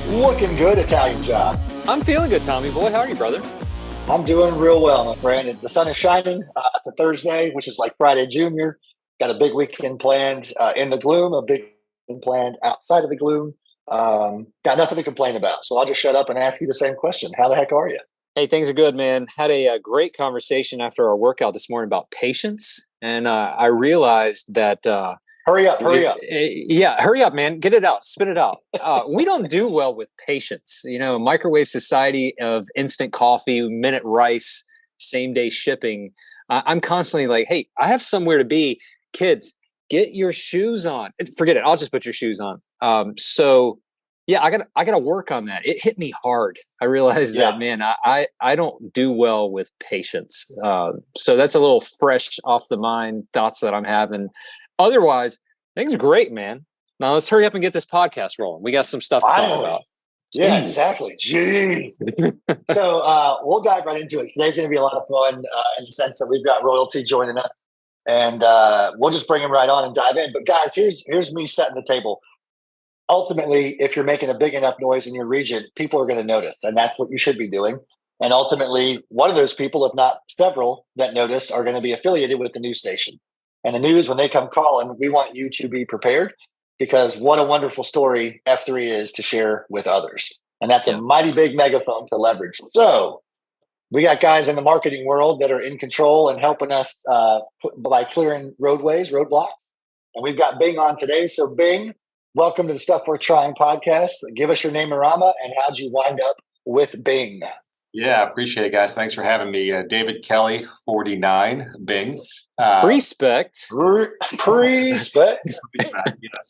Looking good, Italian job. I'm feeling good, Tommy boy. How are you, brother? I'm doing real well, my friend. The sun is shining. It's a Thursday, which is like Friday Junior. Got a big weekend planned in the gloom, a big weekend planned outside of the gloom. Got nothing to complain about. So I'll just shut up and ask you the same question. How the heck are you? Hey, things are good, man. Had a great conversation after our workout this morning about patience, and I realized that Hurry up, hurry up. yeah, hurry up, man, get it out, spit it out. We don't do well with patience. Microwave society of instant coffee, minute rice, same day shipping. I'm constantly like, hey, I have somewhere to be. Kids, get your shoes on. Forget it. I'll just put your shoes on. So yeah, I gotta work on that. It hit me hard. I realized Yeah. that, man, I don't do well with patience. So that's a little fresh off the mind thoughts that I'm having. Otherwise, things are great, man. Now let's hurry up and get this podcast rolling. We got some stuff to talk Finally. about. Yeah, Jeez. exactly. Jeez. So we'll dive right into it. Today's going to be a lot of fun in the sense that we've got royalty joining us, and we'll just bring him right on and dive in. But guys, here's me setting the table. Ultimately, if you're making a big enough noise in your region, people are going to notice, and that's what you should be doing. And ultimately, one of those people, if not several that notice, are going to be affiliated with the news station. And the news, when they come calling, we want you to be prepared because what a wonderful story F3 is to share with others. And that's a mighty big megaphone to leverage. So we got guys in the marketing world that are in control and helping us by clearing roadblocks. And we've got Bing on today. So Bing, welcome to the Stuff Worth Trying podcast. Give us your name, Arama, and how'd you wind up with Bing? Yeah, appreciate it, guys. Thanks for having me. David Kelly, 49, Bing. Respect. Pre-spec. Yes,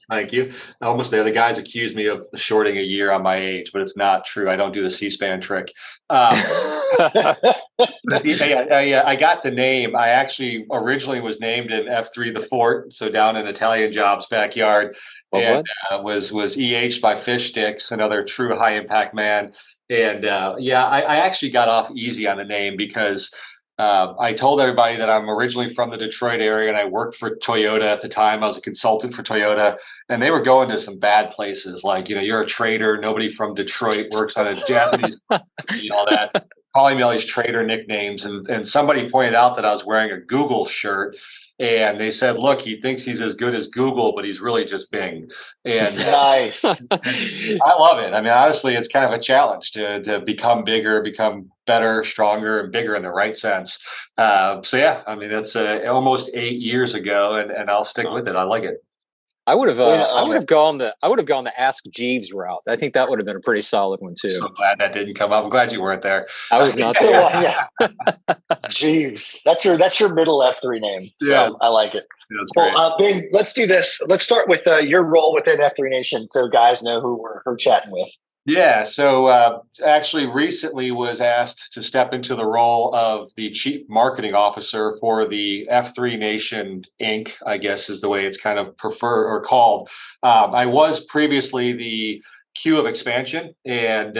thank you. Almost the other guys accused me of shorting a year on my age, but it's not true. I don't do the C-SPAN trick. I got the name. I actually originally was named in F3 the Fort, so down in Italian Job's backyard, and was EH'd by Fish Sticks, another true high impact man. And I actually got off easy on the name because I told everybody that I'm originally from the Detroit area and I worked for Toyota at the time. I was a consultant for Toyota, and they were going to some bad places. Like, you're a trader. Nobody from Detroit works on a Japanese company, all that. Calling me all these trader nicknames. And somebody pointed out that I was wearing a Google shirt. And they said, look, he thinks he's as good as Google, but he's really just Bing. And nice. I love it. I mean, honestly, it's kind of a challenge to become bigger, become better, stronger, and bigger in the right sense. I mean, it's almost 8 years ago, and I'll stick with it. I like it. I would have gone the Ask Jeeves route. I think that would have been a pretty solid one too. So glad that didn't come up. I'm glad you weren't there. I was not there. Jeeves, that's your middle F3 name. So yeah. I like it. Well, Bing, let's do this. Let's start with your role within F3 Nation, so guys know who we're chatting with. Yeah, so actually recently was asked to step into the role of the Chief Marketing Officer for the F3 Nation Inc., I guess is the way it's kind of preferred or called. I was previously the Q of Expansion and,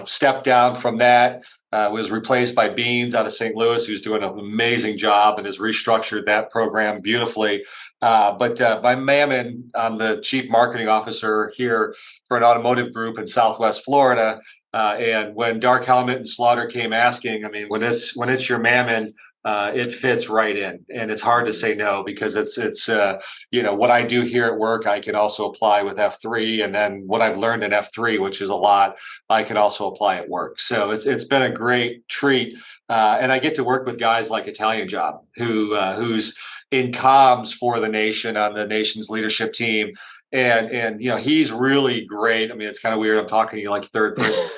stepped down from that. Was replaced by Beans out of St. Louis, who's doing an amazing job and has restructured that program beautifully. But by Mammon, I'm the Chief Marketing Officer here for an automotive group in Southwest Florida. And when Dark Helmet and Slaughter came asking, I mean, when it's your Mammon, it fits right in, and it's hard to say no because it's what I do here at work, I can also apply with F3, and then what I've learned in F3, which is a lot, I can also apply at work. So it's been a great treat, and I get to work with guys like Italian Job, who's in comms for the nation on the nation's leadership team. And he's really great. I mean, it's kind of weird. I'm talking to you like third person.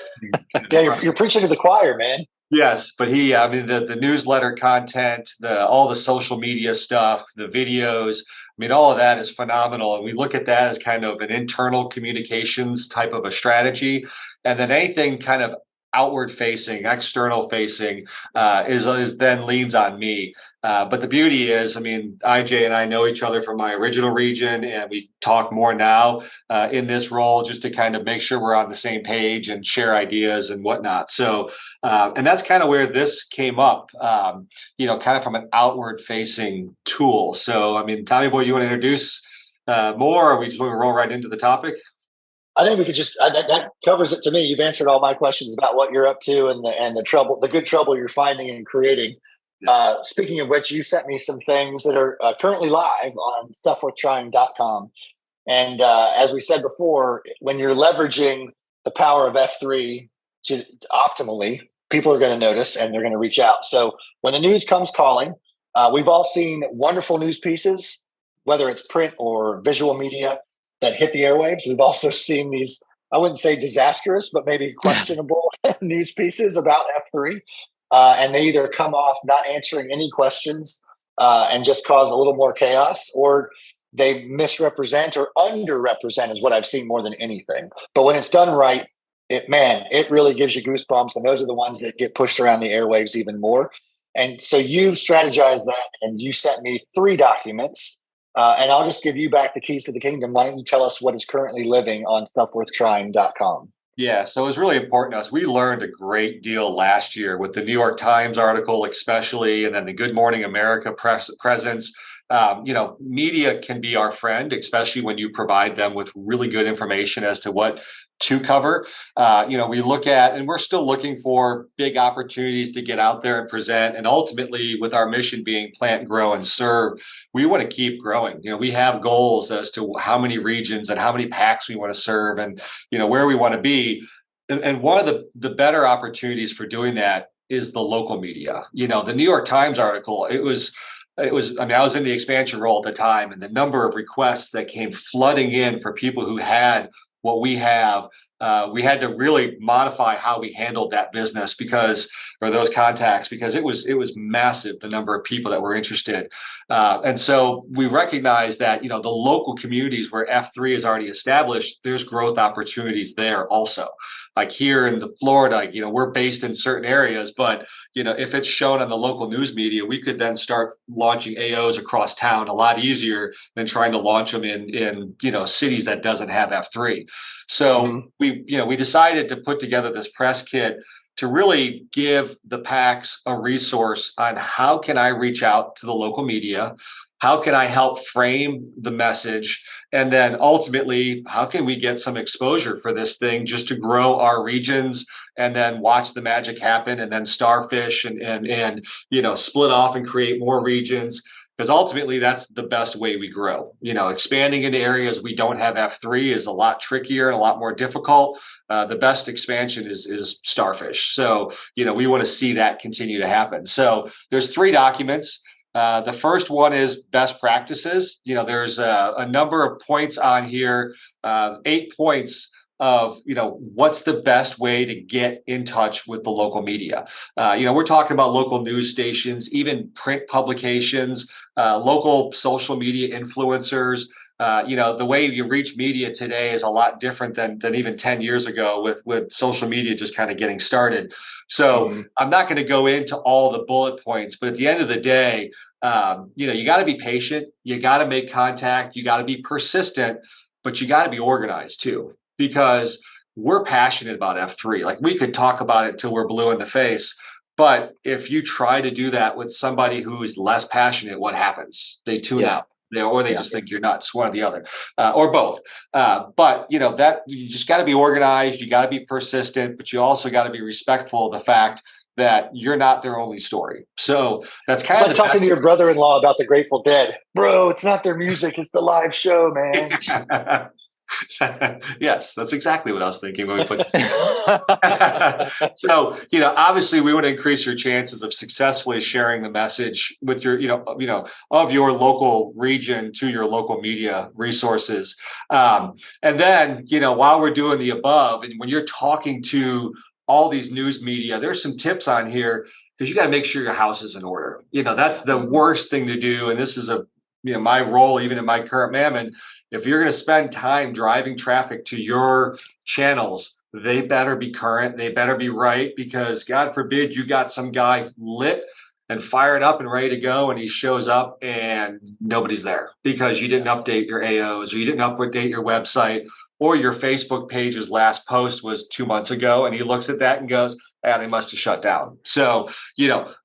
Yeah, you're preaching to the choir, man. Yes, but the newsletter content, all the social media stuff, the videos, I mean, all of that is phenomenal. And we look at that as kind of an internal communications type of a strategy. And then anything kind of outward facing, external facing, is then leans on me. But the beauty is, I mean, IJ and I know each other from my original region, and we talk more now in this role just to kind of make sure we're on the same page and share ideas and whatnot. So, and that's kind of where this came up, kind of from an outward facing tool. So, I mean, Tommy boy, you want to introduce more, or we just want to roll right into the topic? I think we could just that covers it to me. You've answered all my questions about what you're up to and the trouble, the good trouble you're finding and creating. Speaking of which, you sent me some things that are currently live on stuffworthtrying.com. And as we said before, when you're leveraging the power of F3 to optimally, people are going to notice and they're going to reach out. So when the news comes calling, we've all seen wonderful news pieces, whether it's print or visual media, that hit the airwaves. We've also seen these, I wouldn't say disastrous, but maybe questionable news pieces about F3. And they either come off not answering any questions and just cause a little more chaos, or they misrepresent or underrepresent is what I've seen more than anything. But when it's done right, it really gives you goosebumps. And those are the ones that get pushed around the airwaves even more. And so you strategized that and you sent me 3 documents. And I'll just give you back the keys to the kingdom. Why don't you tell us what is currently living on stuffworthtrying.com? Yeah, so it was really important to us. We learned a great deal last year with the New York Times article, especially, and then the Good Morning America presence. Media can be our friend, especially when you provide them with really good information as to what to cover. We look at, and we're still looking for big opportunities to get out there and present. And ultimately, with our mission being plant, grow, and serve, we want to keep growing. We have goals as to how many regions and how many packs we want to serve and, where we want to be. And one of the better opportunities for doing that is the local media. The New York Times article, I was in the expansion role at the time, and the number of requests that came flooding in for people who had what we have, we had to really modify how we handled that business or those contacts, because it was massive, the number of people that were interested. And so we recognized that, the local communities where F3 is already established, there's growth opportunities there also. Like here in Florida, we're based in certain areas, but, if it's shown on the local news media, we could then start launching AOs across town a lot easier than trying to launch them in cities that doesn't have F3. So we decided to put together this press kit to really give the PACs a resource on how can I reach out to the local media, how can I help frame the message, and then ultimately, how can we get some exposure for this thing just to grow our regions and then watch the magic happen and then starfish and split off and create more regions. Because ultimately, that's the best way we grow. Expanding into areas we don't have F3 is a lot trickier and a lot more difficult. The best expansion is starfish. So, we want to see that continue to happen. So there's 3 documents. The first one is best practices. There's a number of points on here, 8 points of, what's the best way to get in touch with the local media. We're talking about local news stations, even print publications, local social media influencers. The way you reach media today is a lot different than even 10 years ago with social media just kind of getting started. So I'm not going to go into all the bullet points, but at the end of the day, you got to be patient. You got to make contact. You got to be persistent, but you got to be organized too, because we're passionate about F3. Like, we could talk about it till we're blue in the face. But if you try to do that with somebody who is less passionate, what happens? They tune out. Or they just think you're nuts, one or the other, or both. But that you just got to be organized. You got to be persistent, but you also got to be respectful of the fact that you're not their only story. So that's kind of like talking to your brother-in-law about the Grateful Dead, bro. It's not their music; it's the live show, man. Yes, that's exactly what I was thinking when we put. So, obviously, we want to increase your chances of successfully sharing the message with your, of your local region to your local media resources. And then, while we're doing the above, and when you're talking to all these news media, there's some tips on here, because you got to make sure your house is in order. That's the worst thing to do, and this is my role, even in my current Mammon. If you're going to spend time driving traffic to your channels, they better be current. They better be right, because God forbid you got some guy lit and fired up and ready to go, and he shows up and nobody's there because you didn't update your AOs, or you didn't update your website, or your Facebook page's last post was 2 months ago, and he looks at that and goes, they must have shut down. So,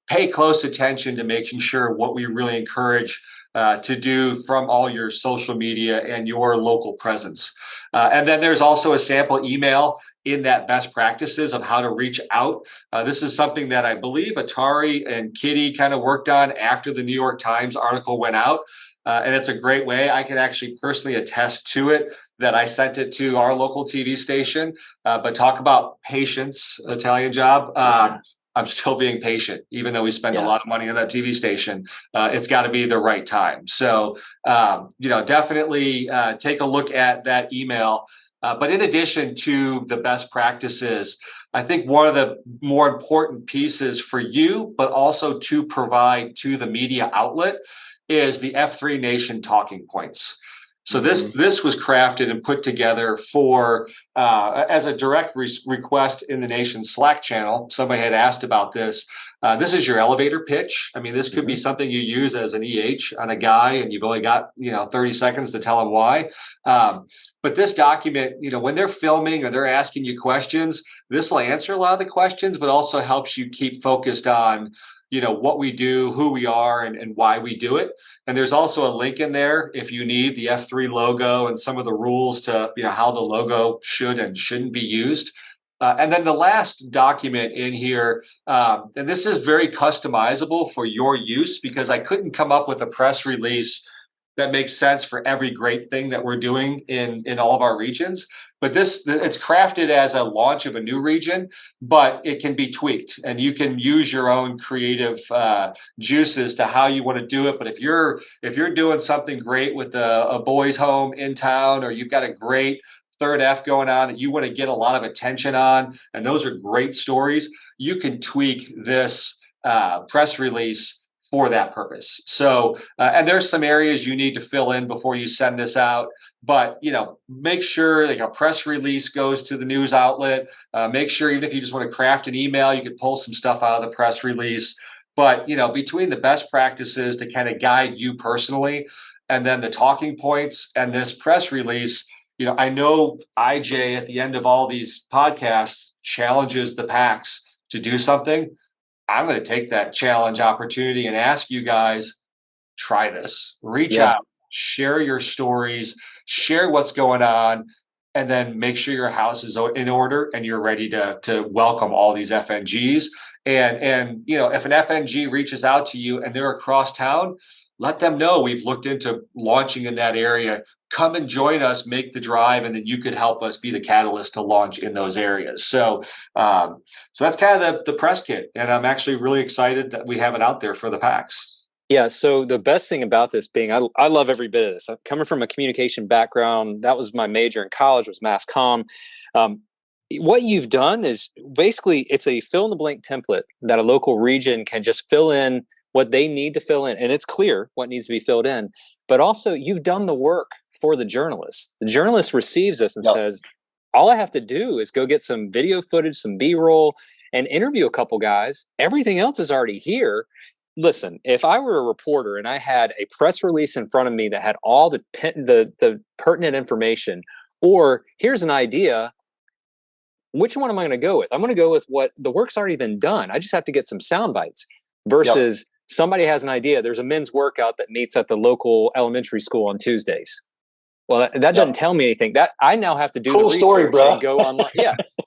pay close attention to making sure what we really encourage to do from all your social media and your local presence. And then there's also a sample email in that best practices of how to reach out. This is something that I believe Atari and Kitty kind of worked on after the New York Times article went out. And it's a great way. I can actually personally attest to it, that I sent it to our local TV station. But talk about patience, Italian Job. I'm still being patient, even though we spend a lot of money on that TV station. It's got to be the right time. So, definitely take a look at that email. But in addition to the best practices, I think one of the more important pieces for you, but also to provide to the media outlet, is the F3 Nation talking points. So this was crafted and put together for as a direct request in the Nation's Slack channel. Somebody had asked about this. This is your elevator pitch. I mean, this could be something you use as an EH on a guy, and you've only got 30 seconds to tell him why. But this document, when they're filming or they're asking you questions, this will answer a lot of the questions, but also helps you keep focused on what we do, who we are, and why we do it. And there's also a link in there if you need the F3 logo and some of the rules to, how the logo should and shouldn't be used. And then the last document in here, and this is very customizable for your use, because I couldn't come up with a press release that makes sense for every great thing that we're doing in all of our regions. But it's crafted as a launch of a new region, but it can be tweaked, and you can use your own creative juices to how you want to do it. But if you're doing something great with a boys' home in town, or you've got a great third F going on that you want to get a lot of attention on, and those are great stories, you can tweak this press release for that purpose. So, and there's some areas you need to fill in before you send this out, but, make sure like a press release goes to the news outlet. Make sure, even if you just want to craft an email, you can pull some stuff out of the press release. But, between the best practices to kind of guide you personally, and then the talking points and this press release, I know IJ at the end of all these podcasts challenges the PAX to do something. I'm going to take that challenge opportunity and ask you guys, try this, reach out, share your stories, share what's going on, and then make sure your house is in order and you're ready to welcome all these FNGs. And if an FNG reaches out to you and they're across town, let them know we've looked into launching in that area. Come and join us, make the drive, and then you could help us be the catalyst to launch in those areas. So that's kind of the press kit, and I'm actually really excited that we have it out there for the PAX. Yeah. So the best thing about this being, I love every bit of this. I'm coming from a communication background. That was my major in college, was mass comm. What you've done is basically it's a fill in the blank template that a local region can just fill in what they need to fill in, and it's clear what needs to be filled in. But also, you've done the work for the journalist. The journalist receives this and says, all I have to do is go get some video footage, some B-roll, and interview a couple guys. Everything else is already here. Listen, if I were a reporter and I had a press release in front of me that had all the pertinent information, or here's an idea, which one am I going to go with? I'm going to go with what the work's already been done. I just have to get some sound bites versus somebody has an idea. There's a men's workout that meets at the local elementary school on Tuesdays. Well, that doesn't tell me anything. That I now have to do the research story, bro. And go online.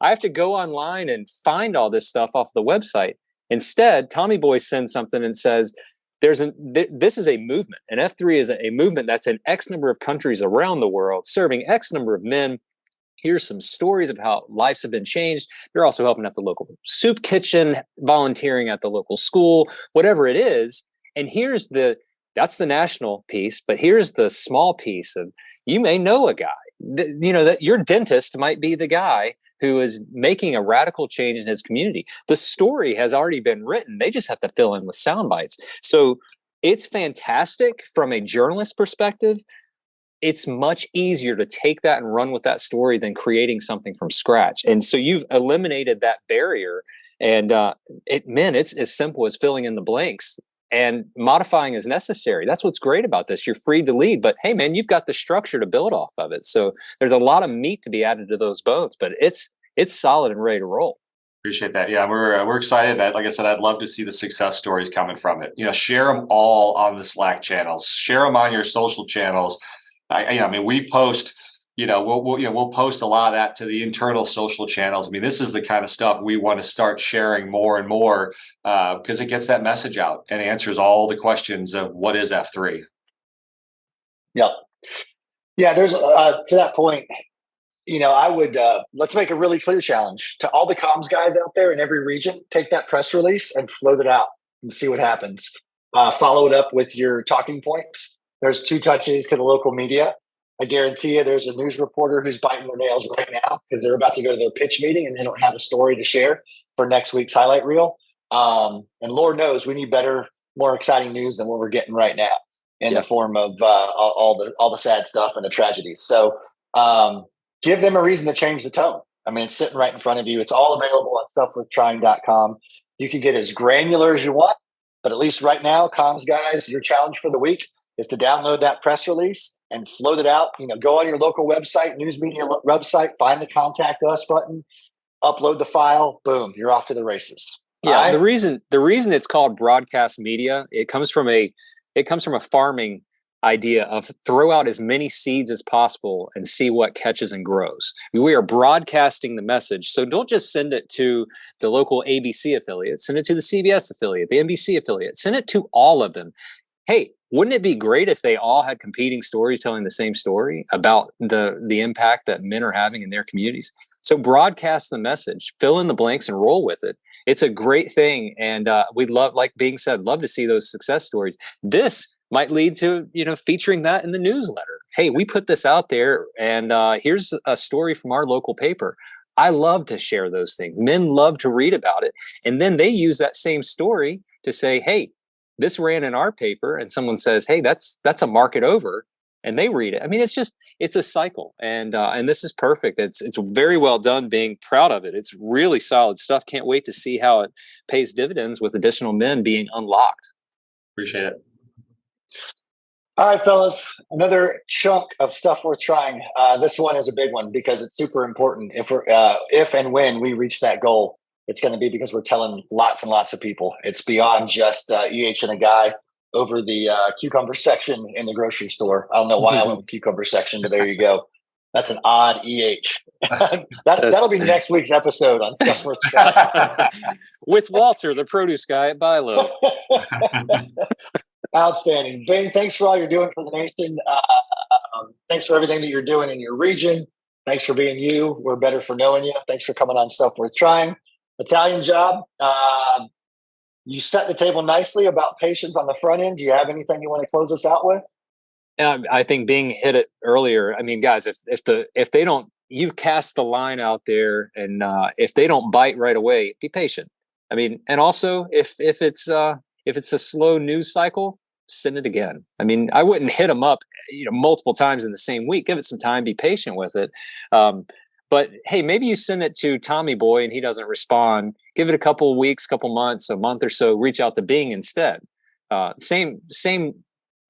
I have to go online and find all this stuff off the website. Instead, Tommy Boy sends something and says, this is a movement. And F3 is a movement that's in X number of countries around the world, serving X number of men. Here's some stories of how lives have been changed. They're also helping at the local soup kitchen, volunteering at the local school, whatever it is. And that's the national piece, but here's the small piece of, you may know a guy, that your dentist might be the guy who is making a radical change in his community. The story has already been written. They just have to fill in with sound bites. So it's fantastic from a journalist perspective. It's much easier to take that and run with that story than creating something from scratch. And so you've eliminated that barrier. And it's as simple as filling in the blanks and modifying as necessary. That's what's great about this. You're free to lead, but hey, man, you've got the structure to build off of it. So there's a lot of meat to be added to those bones, but it's solid and ready to roll. Appreciate that. Yeah, we're excited. That, like I said, I'd love to see the success stories coming from it. Share them all on the Slack channels. Share them on your social channels. I mean, we post. We'll post a lot of that to the internal social channels. I mean, this is the kind of stuff we want to start sharing more and more because it gets that message out and answers all the questions of what is F3. Yep. Yeah. There's to that point. I would let's make a really clear challenge to all the comms guys out there in every region. Take that press release and float it out and see what happens. Follow it up with your talking points. There's 2 touches to the local media. I guarantee you there's a news reporter who's biting their nails right now because they're about to go to their pitch meeting and they don't have a story to share for next week's highlight reel. And Lord knows we need better, more exciting news than what we're getting right now in the form of all the sad stuff and the tragedies. So give them a reason to change the tone. I mean, it's sitting right in front of you. It's all available on stuffworthtrying.com. You can get as granular as you want, but at least right now, comms guys, your challenge for the week is to download that press release and float it out. Go on your local website, news media website, find the contact us button, upload the file, boom, you're off to the races. Yeah, the reason it's called broadcast media, it comes from a farming idea of throw out as many seeds as possible and see what catches and grows. We are broadcasting the message. So don't just send it to the local ABC affiliate, send it to the CBS affiliate, the NBC affiliate, send it to all of them. Hey, wouldn't it be great if they all had competing stories telling the same story about the impact that men are having in their communities? So broadcast the message, fill in the blanks and roll with it. It's a great thing. And we'd love, like being said, love to see those success stories. This might lead to, featuring that in the newsletter. Hey, we put this out there and here's a story from our local paper. I love to share those things. Men love to read about it. And then they use that same story to say, hey, this ran in our paper. And someone says, hey, that's a market over. And they read it. I mean, it's a cycle. And this is perfect. It's very well done, being proud of it. It's really solid stuff. Can't wait to see how it pays dividends with additional men being unlocked. Appreciate it. All right, fellas, another chunk of stuff worth trying. This one is a big one because it's super important. If and when we reach that goal, it's going to be because we're telling lots and lots of people. It's beyond just EH and a guy over the cucumber section in the grocery store. I don't know why I went with cucumber section, but there you go. That's an odd EH. That'll be next week's episode on Stuff Worth Trying. With Walter, the produce guy at Bilo. Outstanding. Bing, thanks for all you're doing for the nation. Thanks for everything that you're doing in your region. Thanks for being you. We're better for knowing you. Thanks for coming on Stuff Worth Trying. Italian Job. You set the table nicely about patience on the front end. Do you have anything you want to close us out with? I think Bing hit it earlier. I mean, guys, if they don't, you cast the line out there, and if they don't bite right away, be patient. I mean, and also if it's a slow news cycle, send it again. I mean, I wouldn't hit them up, multiple times in the same week. Give it some time, be patient with it. But hey, maybe you send it to Tommy Boy and he doesn't respond. Give it a couple of weeks, couple months, a month or so. Reach out to Bing instead. Same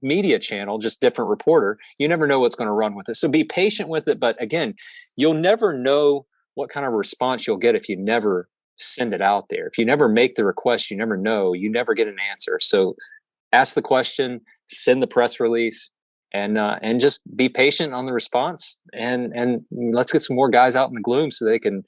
media channel, just different reporter. You never know what's going to run with it. So be patient with it. But again, you'll never know what kind of response you'll get if you never send it out there. If you never make the request, you never know. You never get an answer. So ask the question, send the press release, and just be patient on the response. And let's get some more guys out in the gloom so they can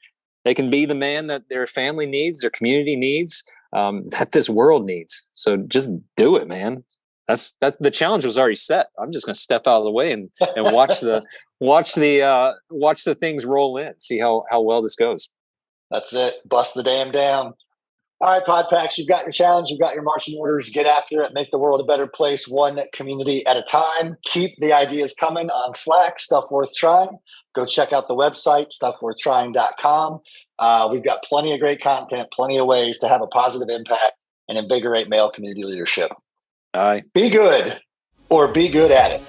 be the man that their family needs, their community needs, that this world needs. So just do it, man. That's the challenge was already set. I'm just going to step out of the way and watch the things roll in. See how well this goes. That's it. Bust the damn down. All right, Podpacks, you've got your challenge. You've got your marching orders. Get after it. Make the world a better place, one community at a time. Keep the ideas coming on Slack, Stuff Worth Trying. Go check out the website, stuffworthtrying.com. We've got plenty of great content, plenty of ways to have a positive impact and invigorate male community leadership. Aye. Be good or be good at it.